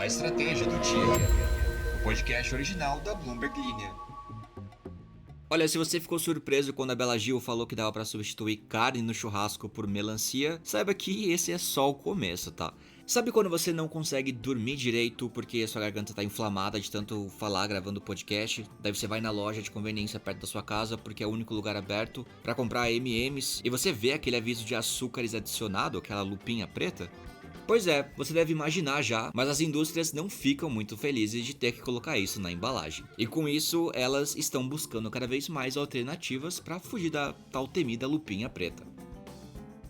A Estratégia do Dia, o podcast original da Bloomberg Linha. Olha, se você ficou surpreso quando a Bela Gil falou que dava pra substituir carne no churrasco por melancia, saiba que esse é só o começo, tá? Sabe quando você não consegue dormir direito porque a sua garganta tá inflamada de tanto falar gravando podcast? Daí você vai na loja de conveniência perto da sua casa porque é o único lugar aberto pra comprar M&M's e você vê aquele aviso de açúcares adicionado, aquela lupinha preta? Pois é, você deve imaginar já, mas as indústrias não ficam muito felizes de ter que colocar isso na embalagem. E com isso, elas estão buscando cada vez mais alternativas para fugir da tal temida lupinha preta.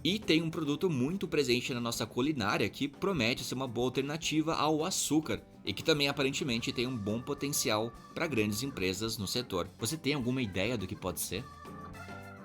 E tem um produto muito presente na nossa culinária que promete ser uma boa alternativa ao açúcar e que também aparentemente tem um bom potencial para grandes empresas no setor. Você tem alguma ideia do que pode ser?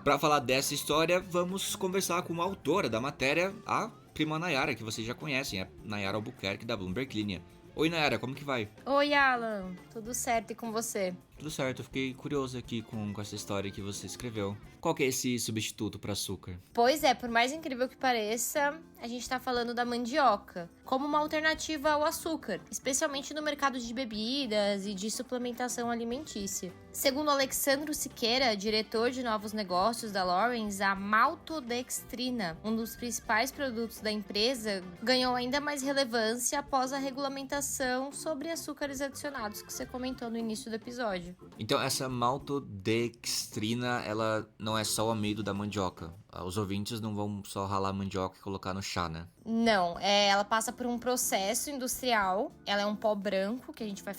Para falar dessa história, vamos conversar com a autora da matéria, a prima Nayara, que vocês já conhecem, é Nayara Albuquerque da Bloomberg Linha. Oi Nayara, como que vai? Oi Alan, tudo certo e com você? Tudo certo, eu fiquei curioso aqui com essa história que você escreveu. Qual que é esse substituto para açúcar? Pois é, por mais incrível que pareça, a gente tá falando da mandioca como uma alternativa ao açúcar, especialmente no mercado de bebidas e de suplementação alimentícia. Segundo Alexandro Siqueira, diretor de novos negócios da Lawrence, a maltodextrina, um dos principais produtos da empresa, ganhou ainda mais relevância após a regulamentação sobre açúcares adicionados que você comentou no início do episódio. Então essa maltodextrina, ela não é só o amido da mandioca. Os ouvintes não vão só ralar mandioca e colocar no chá, né? Não, ela passa por um processo industrial. Ela é um pó branco, que a gente vai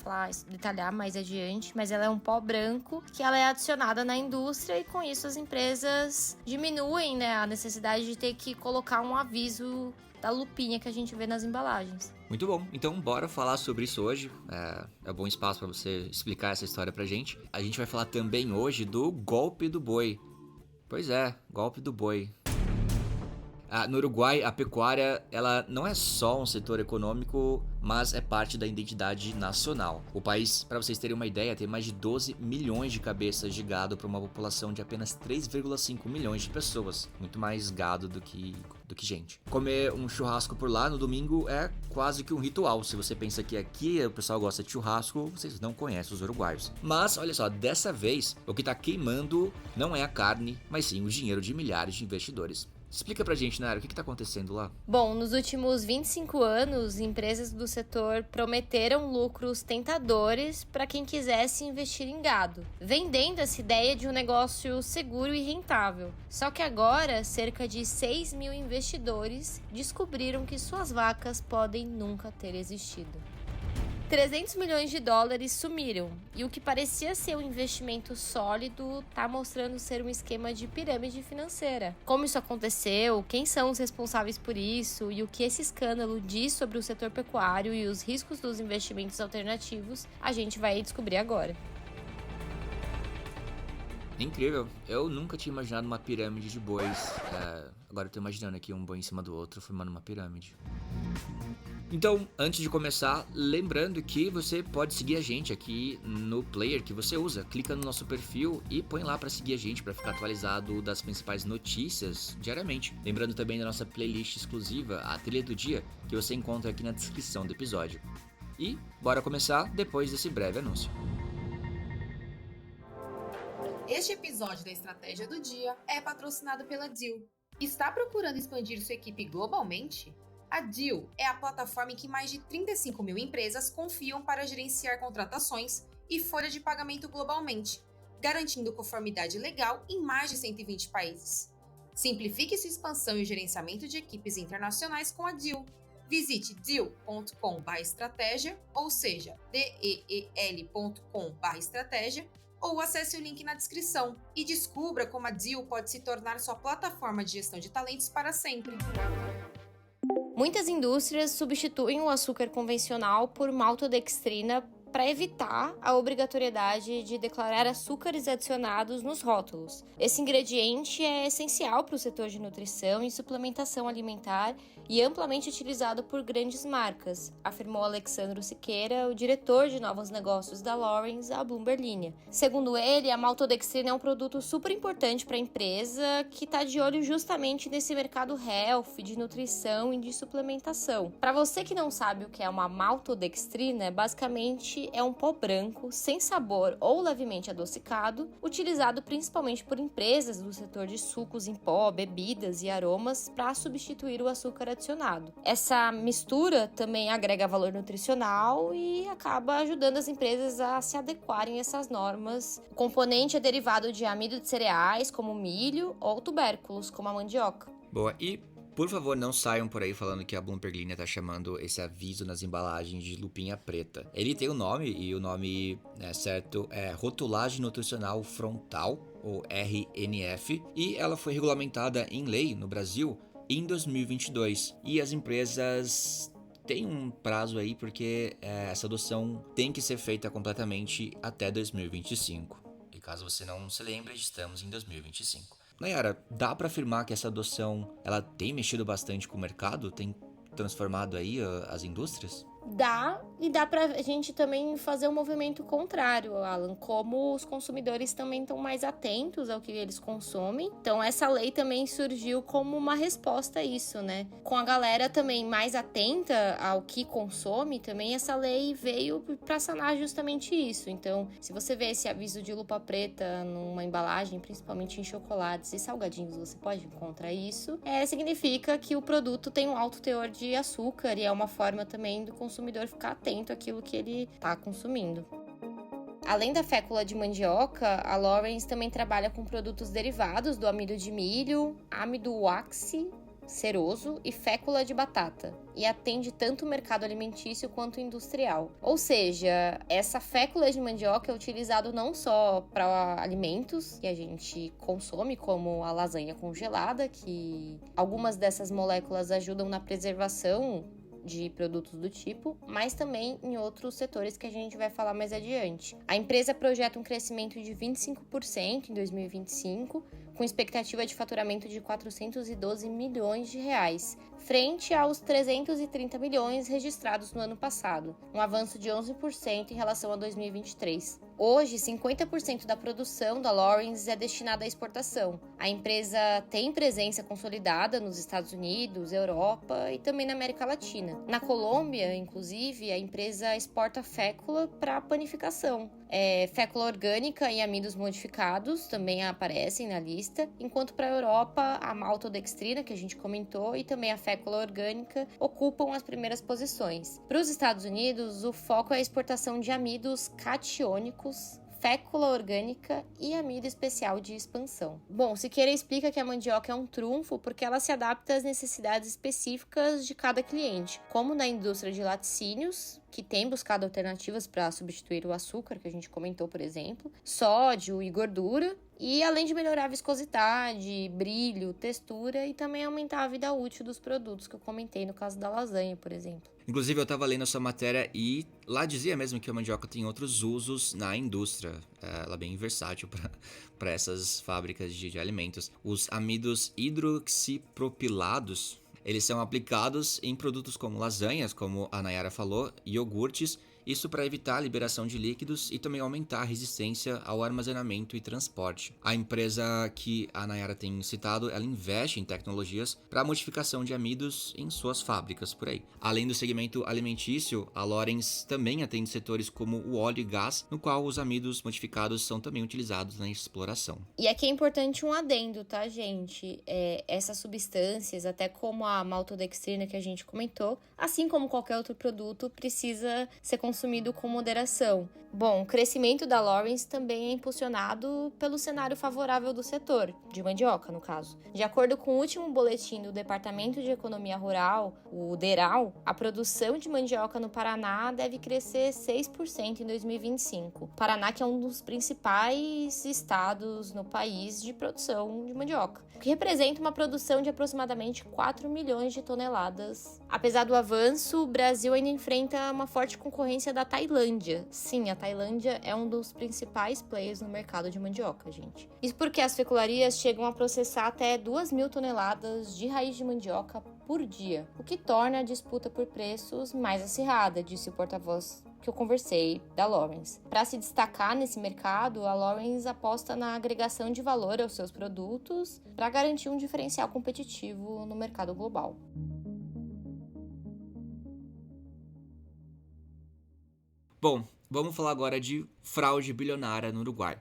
detalhar mais adiante, mas ela é um pó branco que ela é adicionada na indústria e com isso as empresas diminuem, né, a necessidade de ter que colocar um aviso da lupinha que a gente vê nas embalagens. Muito bom, então bora falar sobre isso hoje. É bom espaço para você explicar essa história pra gente. A gente vai falar também hoje do golpe do boi. Pois é, golpe do boi. No Uruguai, a pecuária ela não é só um setor econômico, mas é parte da identidade nacional. O país, para vocês terem uma ideia, tem mais de 12 milhões de cabeças de gado para uma população de apenas 3,5 milhões de pessoas. Muito mais gado do que gente. Comer um churrasco por lá no domingo é quase que um ritual. Se você pensa que aqui o pessoal gosta de churrasco, vocês não conhecem os uruguaios. Mas, olha só, dessa vez, o que tá queimando não é a carne, mas sim o dinheiro de milhares de investidores. Explica pra gente, Nara, o que tá acontecendo lá? Bom, nos últimos 25 anos, empresas do setor prometeram lucros tentadores para quem quisesse investir em gado, vendendo essa ideia de um negócio seguro e rentável. Só que agora, cerca de 6 mil investidores descobriram que suas vacas podem nunca ter existido. 300 milhões de dólares sumiram, e o que parecia ser um investimento sólido está mostrando ser um esquema de pirâmide financeira. Como isso aconteceu, quem são os responsáveis por isso e o que esse escândalo diz sobre o setor pecuário e os riscos dos investimentos alternativos, a gente vai descobrir agora. Incrível, eu nunca tinha imaginado uma pirâmide de bois. Agora eu tô imaginando aqui um boi em cima do outro formando uma pirâmide. Então, antes de começar, lembrando que você pode seguir a gente aqui no player que você usa. Clica no nosso perfil e põe lá para seguir a gente, para ficar atualizado das principais notícias diariamente. Lembrando também da nossa playlist exclusiva, a Trilha do Dia, que você encontra aqui na descrição do episódio. E bora começar depois desse breve anúncio. Este episódio da Estratégia do Dia é patrocinado pela Deal. Está procurando expandir sua equipe globalmente? A Deal é a plataforma em que mais de 35 mil empresas confiam para gerenciar contratações e folha de pagamento globalmente, garantindo conformidade legal em mais de 120 países. Simplifique sua expansão e gerenciamento de equipes internacionais com a Deal. Visite deal.com/estratégia, ou seja, deel.com/estratégia, ou acesse o link na descrição e descubra como a Deal pode se tornar sua plataforma de gestão de talentos para sempre. Muitas indústrias substituem o açúcar convencional por maltodextrina para evitar a obrigatoriedade de declarar açúcares adicionados nos rótulos. Esse ingrediente é essencial para o setor de nutrição e suplementação alimentar e amplamente utilizado por grandes marcas, afirmou Alexandro Siqueira, o diretor de novos negócios da Lawrence, à Bloomberg Linha. Segundo ele, a maltodextrina é um produto super importante para a empresa que está de olho justamente nesse mercado health, de nutrição e de suplementação. Para você que não sabe o que é uma maltodextrina, basicamente é um pó branco, sem sabor ou levemente adocicado, utilizado principalmente por empresas do setor de sucos em pó, bebidas e aromas para substituir o açúcar adicionado. Essa mistura também agrega valor nutricional e acaba ajudando as empresas a se adequarem a essas normas. O componente é derivado de amido de cereais, como milho, ou tubérculos, como a mandioca. Boa, e por favor, não saiam por aí falando que a Bloomberg Linha tá chamando esse aviso nas embalagens de lupinha preta. Ele tem um nome, e o nome certo é Rotulagem Nutricional Frontal, ou RNF, e ela foi regulamentada em lei no Brasil em 2022. E as empresas têm um prazo aí, porque essa adoção tem que ser feita completamente até 2025. E caso você não se lembre, estamos em 2025. Nayara, dá para afirmar que essa adoção ela tem mexido bastante com o mercado? Tem transformado aí as indústrias? Dá, e dá pra gente também fazer um movimento contrário, Alan, como os consumidores também estão mais atentos ao que eles consomem. Então essa lei também surgiu como uma resposta a isso, né? Com a galera também mais atenta ao que consome, também essa lei veio pra sanar justamente isso. Então, se você vê esse aviso de lupa preta numa embalagem, principalmente em chocolates e salgadinhos, você pode encontrar isso. Significa que o produto tem um alto teor de açúcar e é uma forma também do consumidor ficar atento àquilo que ele está consumindo. Além da fécula de mandioca, a Lawrence também trabalha com produtos derivados do amido de milho, amido waxy, ceroso e fécula de batata, e atende tanto o mercado alimentício quanto o industrial. Ou seja, essa fécula de mandioca é utilizada não só para alimentos que a gente consome, como a lasanha congelada, que algumas dessas moléculas ajudam na preservação de produtos do tipo, mas também em outros setores que a gente vai falar mais adiante. A empresa projeta um crescimento de 25% em 2025, com expectativa de faturamento de 412 milhões de reais, frente aos 330 milhões registrados no ano passado, um avanço de 11% em relação a 2023. Hoje, 50% da produção da Lawrence é destinada à exportação. A empresa tem presença consolidada nos Estados Unidos, Europa e também na América Latina. Na Colômbia, inclusive, a empresa exporta fécula para panificação. Fécula orgânica e amidos modificados também aparecem na lista, enquanto para a Europa, a maltodextrina, que a gente comentou, e também a fécula orgânica ocupam as primeiras posições. Para os Estados Unidos, o foco é a exportação de amidos catiônicos, fécula orgânica e amido especial de expansão. Bom, Siqueira explica que a mandioca é um trunfo porque ela se adapta às necessidades específicas de cada cliente, como na indústria de laticínios, que tem buscado alternativas para substituir o açúcar, que a gente comentou, por exemplo, sódio e gordura, e além de melhorar a viscosidade, brilho, textura e também aumentar a vida útil dos produtos, que eu comentei no caso da lasanha, por exemplo. Inclusive, eu estava lendo essa matéria e lá dizia mesmo que a mandioca tem outros usos na indústria. Ela é bem versátil para essas fábricas de alimentos. Os amidos hidroxipropilados, eles são aplicados em produtos como lasanhas, como a Nayara falou, iogurtes, isso para evitar a liberação de líquidos e também aumentar a resistência ao armazenamento e transporte. A empresa que a Nayara tem citado, ela investe em tecnologias para a modificação de amidos em suas fábricas por aí. Além do segmento alimentício, a Lawrence também atende setores como o óleo e gás, no qual os amidos modificados são também utilizados na exploração. E aqui é importante um adendo, tá, gente? Essas substâncias, até como a maltodextrina que a gente comentou, assim como qualquer outro produto, precisa ser consumido com moderação. Bom, o crescimento da Lawrence também é impulsionado pelo cenário favorável do setor, de mandioca, no caso. De acordo com o último boletim do Departamento de Economia Rural, o DERAL, a produção de mandioca no Paraná deve crescer 6% em 2025. Paraná, que é um dos principais estados no país de produção de mandioca, o que representa uma produção de aproximadamente 4 milhões de toneladas. Apesar do avanço, o Brasil ainda enfrenta uma forte concorrência concorrência da Tailândia. Sim, a Tailândia é um dos principais players no mercado de mandioca, gente. Isso porque as fecularias chegam a processar até 2.000 toneladas de raiz de mandioca por dia, o que torna a disputa por preços mais acirrada, disse o porta-voz que eu conversei da Lawrence. Para se destacar nesse mercado, a Lawrence aposta na agregação de valor aos seus produtos para garantir um diferencial competitivo no mercado global. Bom, vamos falar agora de fraude bilionária no Uruguai.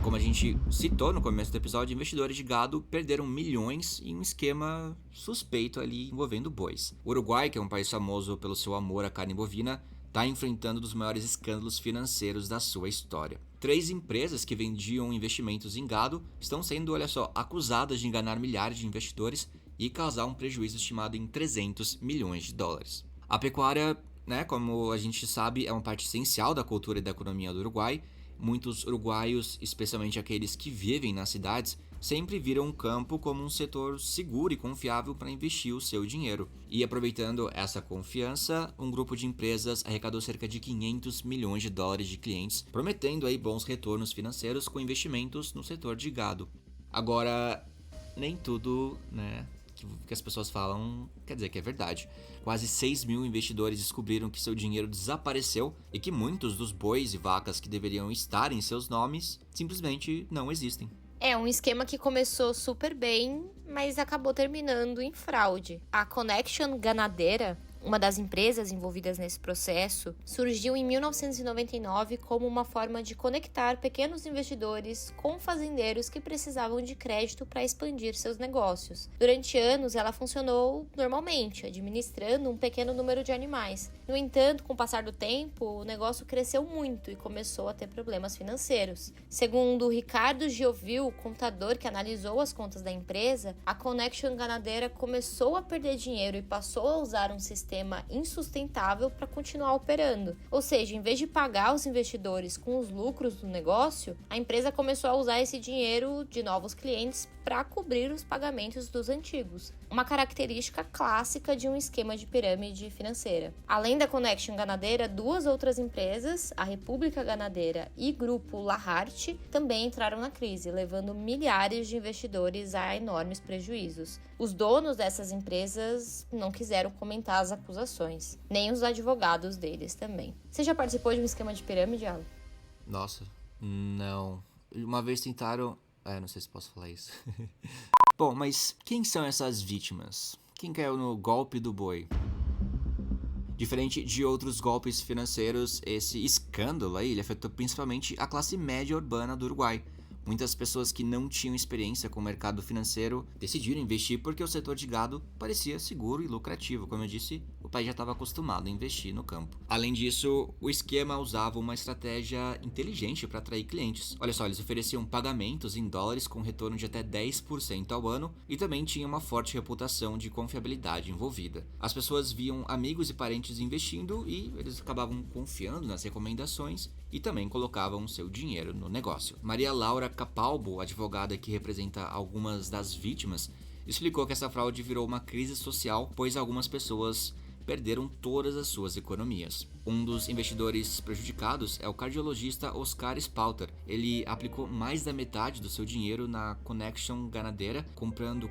Como a gente citou no começo do episódio, investidores de gado perderam milhões em um esquema suspeito ali envolvendo bois. O Uruguai, que é um país famoso pelo seu amor à carne bovina, está enfrentando um dos maiores escândalos financeiros da sua história. 3 empresas que vendiam investimentos em gado estão sendo, olha só, acusadas de enganar milhares de investidores e causar um prejuízo estimado em 300 milhões de dólares. A pecuária, como a gente sabe, é uma parte essencial da cultura e da economia do Uruguai. Muitos uruguaios, especialmente aqueles que vivem nas cidades, sempre viram o campo como um setor seguro e confiável para investir o seu dinheiro. E aproveitando essa confiança, um grupo de empresas arrecadou cerca de 500 milhões de dólares de clientes, prometendo aí bons retornos financeiros com investimentos no setor de gado. Agora, nem tudo, que as pessoas falam quer dizer que é verdade. Quase 6 mil investidores descobriram que seu dinheiro desapareceu e que muitos dos bois e vacas que deveriam estar em seus nomes simplesmente não existem. É um esquema que começou super bem, mas acabou terminando em fraude. A Connection Ganadeira, uma das empresas envolvidas nesse processo, surgiu em 1999 como uma forma de conectar pequenos investidores com fazendeiros que precisavam de crédito para expandir seus negócios. Durante anos, ela funcionou normalmente, administrando um pequeno número de animais. No entanto, com o passar do tempo, o negócio cresceu muito e começou a ter problemas financeiros. Segundo Ricardo Giovil, contador que analisou as contas da empresa, a Connection Ganadeira começou a perder dinheiro e passou a usar um sistema insustentável para continuar operando. Ou seja, em vez de pagar os investidores com os lucros do negócio, a empresa começou a usar esse dinheiro de novos clientes para cobrir os pagamentos dos antigos. Uma característica clássica de um esquema de pirâmide financeira. Além da Connection Ganadeira, 2 outras empresas, a República Ganadeira e Grupo Laharte, também entraram na crise, levando milhares de investidores a enormes prejuízos. Os donos dessas empresas não quiseram comentar as acusações, nem os advogados deles também. Você já participou de um esquema de pirâmide, Alan? Nossa, não. Uma vez tentaram... não sei se posso falar isso. Bom, mas quem são essas vítimas? Quem caiu no golpe do boi? Diferente de outros golpes financeiros, esse escândalo aí, ele afetou principalmente a classe média urbana do Uruguai. Muitas pessoas que não tinham experiência com o mercado financeiro decidiram investir porque o setor de gado parecia seguro e lucrativo. Como eu disse, o país já estava acostumado a investir no campo. Além disso, o esquema usava uma estratégia inteligente para atrair clientes. Olha só, eles ofereciam pagamentos em dólares com retorno de até 10% ao ano e também tinha uma forte reputação de confiabilidade envolvida. As pessoas viam amigos e parentes investindo e eles acabavam confiando nas recomendações e também colocavam seu dinheiro no negócio. Maria Laura Capalbo, advogada que representa algumas das vítimas, explicou que essa fraude virou uma crise social, pois algumas pessoas perderam todas as suas economias. Um dos investidores prejudicados é o cardiologista Oscar Spalter. Ele aplicou mais da metade do seu dinheiro na Connection Ganadeira, comprando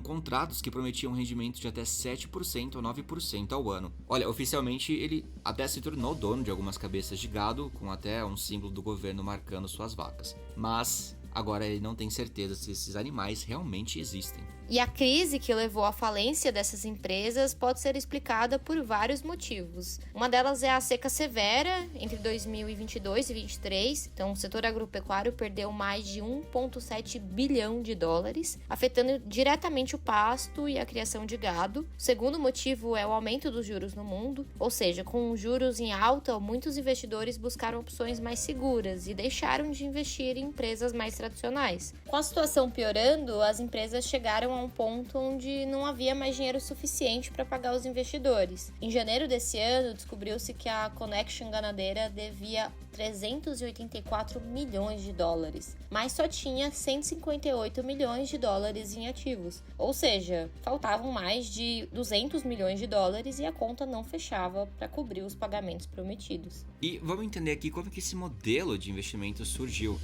contratos que prometiam rendimentos de até 7% a 9% ao ano. Olha, oficialmente ele até se tornou dono de algumas cabeças de gado, com até um símbolo do governo marcando suas vacas. Mas agora ele não tem certeza se esses animais realmente existem. E a crise que levou à falência dessas empresas pode ser explicada por vários motivos. Uma delas é a seca severa entre 2022 e 2023. Então, o setor agropecuário perdeu mais de 1,7 bilhão de dólares, afetando diretamente o pasto e a criação de gado. O segundo motivo é o aumento dos juros no mundo, ou seja, com juros em alta, muitos investidores buscaram opções mais seguras e deixaram de investir em empresas mais tradicionais. Com a situação piorando, as empresas chegaram a um ponto onde não havia mais dinheiro suficiente para pagar os investidores. Em janeiro desse ano, descobriu-se que a Connection Ganadeira devia 384 milhões de dólares, mas só tinha 158 milhões de dólares em ativos. Ou seja, faltavam mais de 200 milhões de dólares e a conta não fechava para cobrir os pagamentos prometidos. E vamos entender aqui como que esse modelo de investimento surgiu.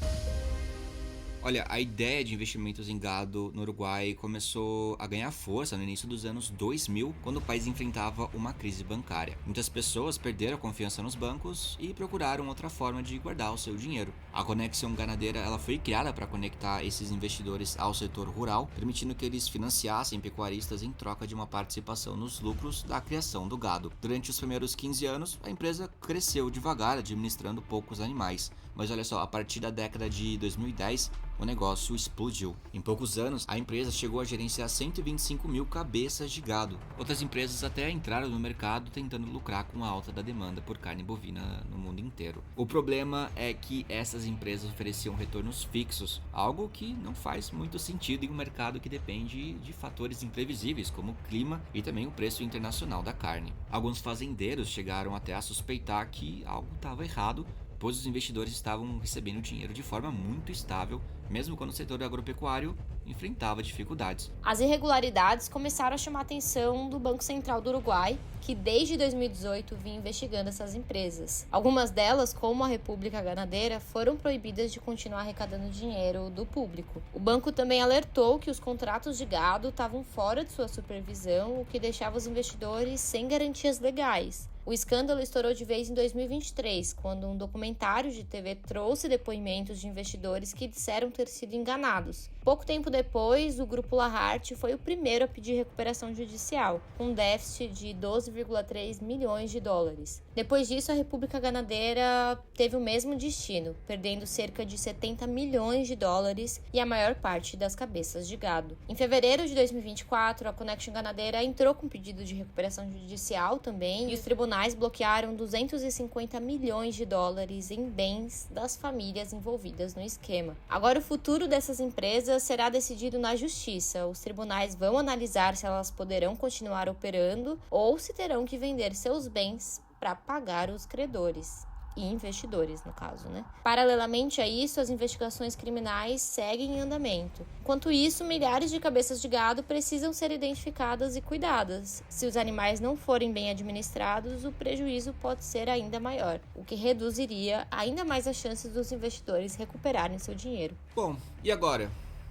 Olha, a ideia de investimentos em gado no Uruguai começou a ganhar força no início dos anos 2000, quando o país enfrentava uma crise bancária. Muitas pessoas perderam a confiança nos bancos e procuraram outra forma de guardar o seu dinheiro. A Connection Ganadeira ela foi criada para conectar esses investidores ao setor rural, permitindo que eles financiassem pecuaristas em troca de uma participação nos lucros da criação do gado. Durante os primeiros 15 anos, a empresa cresceu devagar, administrando poucos animais. Mas olha só, a partir da década de 2010, o negócio explodiu. Em poucos anos, a empresa chegou a gerenciar 125 mil cabeças de gado. Outras empresas até entraram no mercado tentando lucrar com a alta da demanda por carne bovina no mundo inteiro. O problema é que essas empresas ofereciam retornos fixos, algo que não faz muito sentido em um mercado que depende de fatores imprevisíveis, como o clima e também o preço internacional da carne. Alguns fazendeiros chegaram até a suspeitar que algo estava errado, pois os investidores estavam recebendo dinheiro de forma muito estável, mesmo quando o setor agropecuário enfrentava dificuldades. As irregularidades começaram a chamar a atenção do Banco Central do Uruguai, que desde 2018 vinha investigando essas empresas. Algumas delas, como a República Ganadeira, foram proibidas de continuar arrecadando dinheiro do público. O banco também alertou que os contratos de gado estavam fora de sua supervisão, o que deixava os investidores sem garantias legais. O escândalo estourou de vez em 2023, quando um documentário de TV trouxe depoimentos de investidores que disseram ter sido enganados. Pouco tempo depois, o grupo Lahart foi o primeiro a pedir recuperação judicial, com um déficit de 12,3 milhões de dólares. Depois disso, a República Ganadeira teve o mesmo destino, perdendo cerca de 70 milhões de dólares e a maior parte das cabeças de gado. Em fevereiro de 2024, a Connection Ganadeira entrou com pedido de recuperação judicial também, e os tribunais bloquearam 250 milhões de dólares em bens das famílias envolvidas no esquema. Agora, o futuro dessas empresas será decidido na justiça. Os tribunais vão analisar se elas poderão continuar operando ou se terão que vender seus bens para pagar os credores. E investidores, no caso, né? Paralelamente a isso, as investigações criminais seguem em andamento. Enquanto isso, milhares de cabeças de gado precisam ser identificadas e cuidadas. Se os animais não forem bem administrados, o prejuízo pode ser ainda maior, o que reduziria ainda mais as chances dos investidores recuperarem seu dinheiro. Bom, e agora?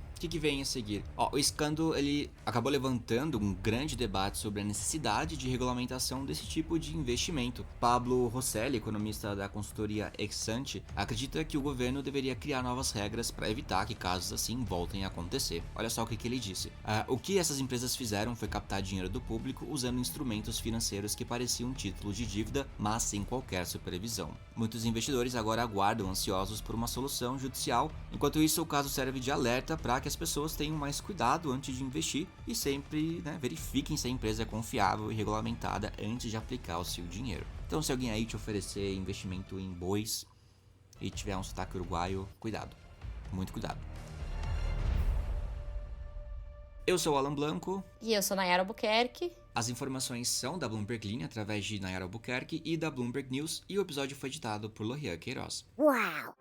O que vem a seguir? O escândalo ele acabou levantando um grande debate sobre a necessidade de regulamentação desse tipo de investimento. Pablo Rosselli, economista da consultoria Exante, acredita que o governo deveria criar novas regras para evitar que casos assim voltem a acontecer. Olha só o que ele disse. O que essas empresas fizeram foi captar dinheiro do público usando instrumentos financeiros que pareciam títulos de dívida, mas sem qualquer supervisão. Muitos investidores agora aguardam ansiosos por uma solução judicial. Enquanto isso, o caso serve de alerta para que as pessoas tenham mais cuidado antes de investir e sempre verifiquem se a empresa é confiável e regulamentada antes de aplicar o seu dinheiro. Então, se alguém aí te oferecer investimento em bois e tiver um sotaque uruguaio, cuidado, muito cuidado. Eu sou o Alan Blanco. E eu sou Nayara Albuquerque. As informações são da Bloomberg Linha através de Nayara Albuquerque e da Bloomberg News, e o episódio foi editado por Lohian Queiroz. Uau!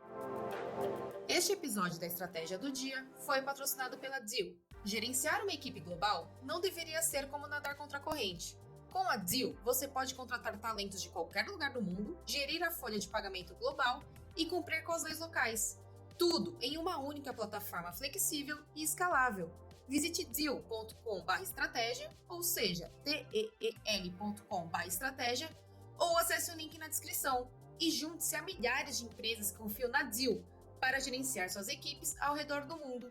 Este episódio da Estratégia do Dia foi patrocinado pela Deal. Gerenciar uma equipe global não deveria ser como nadar contra a corrente. Com a Deal, você pode contratar talentos de qualquer lugar do mundo, gerir a folha de pagamento global e cumprir com as leis locais. Tudo em uma única plataforma flexível e escalável. Visite deal.com/estratégia, ou seja, deel.com/estratégia, ou acesse o link na descrição e junte-se a milhares de empresas que confiam na Deal para gerenciar suas equipes ao redor do mundo.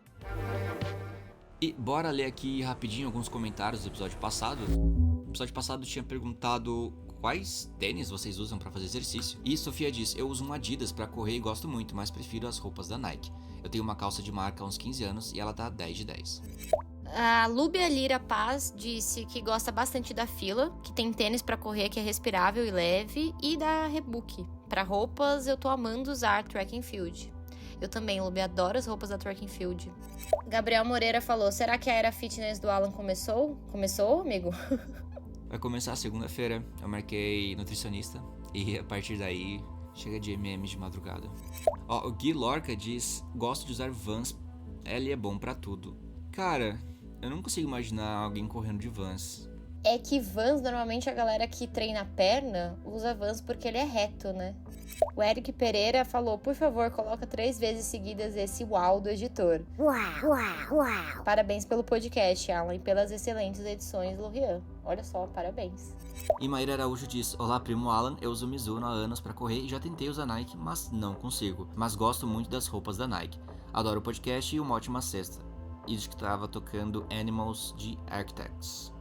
E bora ler aqui rapidinho alguns comentários do episódio passado. No episódio passado tinha perguntado quais tênis vocês usam para fazer exercício. E Sofia diz: eu uso um Adidas para correr e gosto muito, mas prefiro as roupas da Nike. Eu tenho uma calça de marca há uns 15 anos e ela tá 10 de 10. A Lúbia Lira Paz disse que gosta bastante da Fila, que tem tênis para correr que é respirável e leve, e da Reebok. Para roupas, eu tô amando usar Track and Field. Eu também, Lube, adoro as roupas da Twerking Field. Gabriel Moreira falou, será que a era fitness do Alan começou? Começou, amigo? Vai começar segunda-feira, eu marquei nutricionista e a partir daí chega de MM de madrugada. Ó, o Gui Lorca diz, gosto de usar Vans, ele é bom pra tudo. Cara, eu não consigo imaginar alguém correndo de Vans. É que Vans, normalmente a galera que treina a perna usa Vans porque ele é reto, né? O Eric Pereira falou, por favor, coloca 3 vezes seguidas esse uau do editor. Uau. Parabéns pelo podcast, Alan, e pelas excelentes edições, Lorian. Olha só, parabéns. E Maíra Araújo diz, olá primo Alan, eu uso Mizuno há anos pra correr e já tentei usar Nike, mas não consigo. Mas gosto muito das roupas da Nike. Adoro o podcast e uma ótima cesta. E diz que tava tocando Animals de Architects.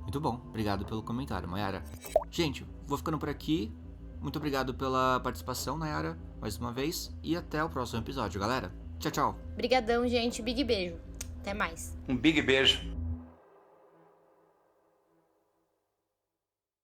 Muito bom, obrigado pelo comentário, Mayara. Gente, vou ficando por aqui. Muito obrigado pela participação, Nayara, mais uma vez. E até o próximo episódio, galera. Tchau, tchau. Brigadão, gente. Big beijo. Até mais. Um big beijo.